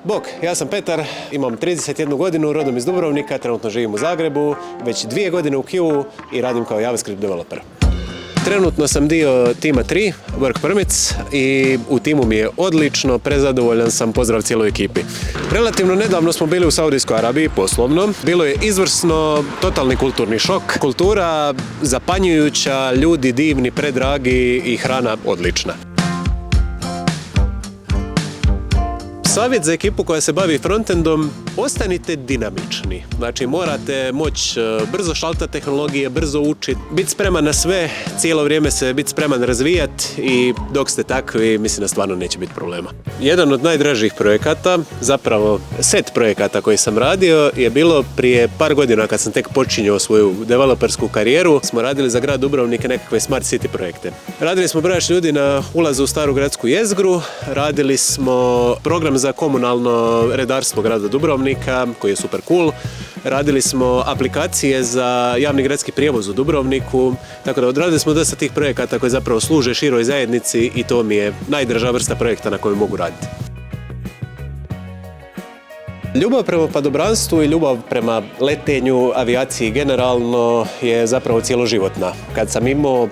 Bok, ja sam Petar, imam 31 godinu, rodom iz Dubrovnika, trenutno živim u Zagrebu, već 2 godine u Q i radim kao JavaScript developer. Trenutno sam dio tima 3, Work Permits, i u timu mi je odlično, prezadovoljan sam, pozdrav cijeloj ekipi. Relativno nedavno smo bili u Saudijskoj Arabiji, poslovno. Bilo je izvrsno, totalni kulturni šok. Kultura zapanjujuća, ljudi divni, predragi i hrana odlična. Savjet za ekipu koja se bavi frontendom, ostanite dinamični. Znači, morate moći brzo šaltati tehnologije, brzo učiti, biti spreman na sve, cijelo vrijeme se biti spreman razvijati i dok ste takvi, mislim da stvarno neće biti problema. Jedan od najdražih projekata, zapravo set projekata koji sam radio, je bilo prije par godina kad sam tek počinjao svoju developersku karijeru. Smo radili za grad Dubrovnik nekakve smart city projekte. Radili smo brojač ljudi na ulazu u staru gradsku jezgru, radili smo program za komunalno redarstvo grada Dubrovnika, koji je super cool. Radili smo aplikacije za javni gradski prijevoz u Dubrovniku, tako da odradili smo dosta tih projekata koji zapravo služe široj zajednici i to mi je najdraža vrsta projekta na koju mogu raditi. Ljubav prema padobranstvu i ljubav prema letenju, avijaciji generalno je zapravo cijeloživotna. Kad sam imao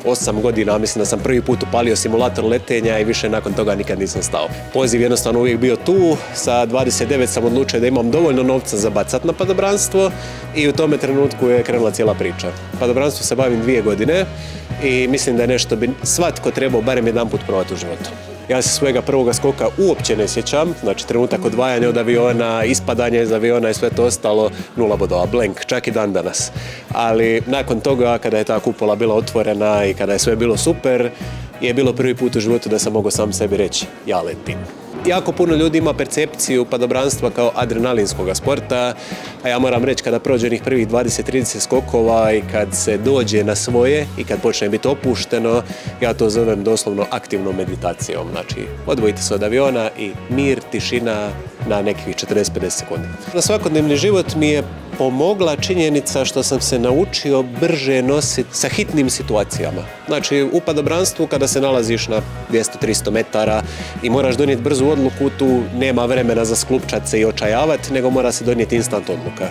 8 godina, mislim da sam prvi put upalio simulator letenja i više nakon toga nikad nisam stao. Poziv jednostavno uvijek bio tu, sa 29 sam odlučio da imam dovoljno novca za bacat na padobranstvo i u tome trenutku je krenula cijela priča. Padobranstvo se bavim 2 godine i mislim da je nešto bi svatko trebao barem jedanput probati u životu. Ja se svojega prvoga skoka uopće ne sjećam, znači trenutak odvajanja od aviona, ispadanje iz aviona i sve to ostalo 0 bodova, blank, čak i dan danas. Ali nakon toga, kada je ta kupola bila otvorena i kada je sve bilo super, je bilo prvi put u životu da sam mogao sam sebi reći ja letim. Jako puno ljudi ima percepciju padobranstva kao adrenalinskog sporta, a ja moram reći kada prođe onih prvih 20-30 skokova i kad se dođe na svoje i kad počne biti opušteno, ja to zovem doslovno aktivnom meditacijom. Znači, odvojite se od aviona i mir, tišina na nekih 40-50 sekundi. Na svakodnevni život mi je pomogla činjenica što sam se naučio brže nositi sa hitnim situacijama. Znači, u padobranstvu kada se nalaziš na 200-300 metara i moraš donijeti brzu odluku, tu nema vremena za sklupčat se i očajavati, nego mora se donijeti instant odluka.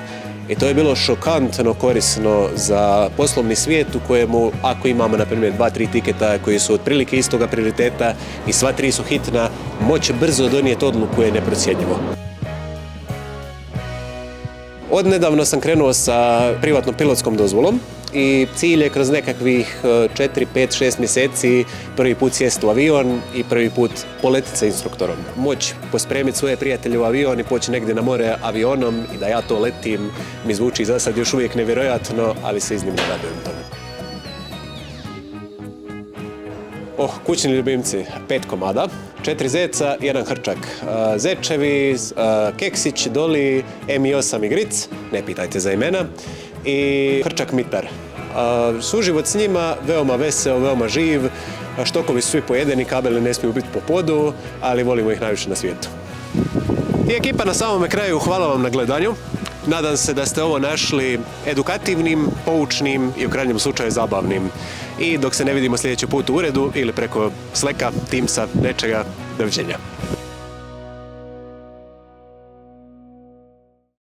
I to je bilo šokantno korisno za poslovni svijet u kojemu, ako imamo, na primjer, 2-3 tiketa koji su otprilike istoga prioriteta i sva 3 su hitna, moći brzo donijeti odluku je neprocjenjivo. Odnedavno sam krenuo sa privatnom pilotskom dozvolom i cilj je kroz nekakvih 4, 5, 6 mjeseci prvi put sjesti u avion i prvi put poletiti sa instruktorom. Moći pospremiti svoje prijatelje u avion i poći negdje na more avionom i da ja to letim mi zvuči za sad još uvijek nevjerojatno, ali se iznimno radujem tome. Kućni ljubimci, 5 komada, 4 zeca, 1 hrčak. Zečevi, keksić, doli, Mi8 i gric, ne pitajte za imena, i hrčak mitar. Suživot s njima, veoma veseo, veoma živ, štokovi su svi pojedeni, kabeli ne smiju biti po podu, ali volimo ih najviše na svijetu. I ekipa na samome kraju, hvala vam na gledanju. Nadam se da ste ovo našli edukativnim, poučnim i u krajnjem slučaju zabavnim. I dok se ne vidimo sljedeći put u uredu ili preko Slacka, Teamsa, nečega, doviđenja.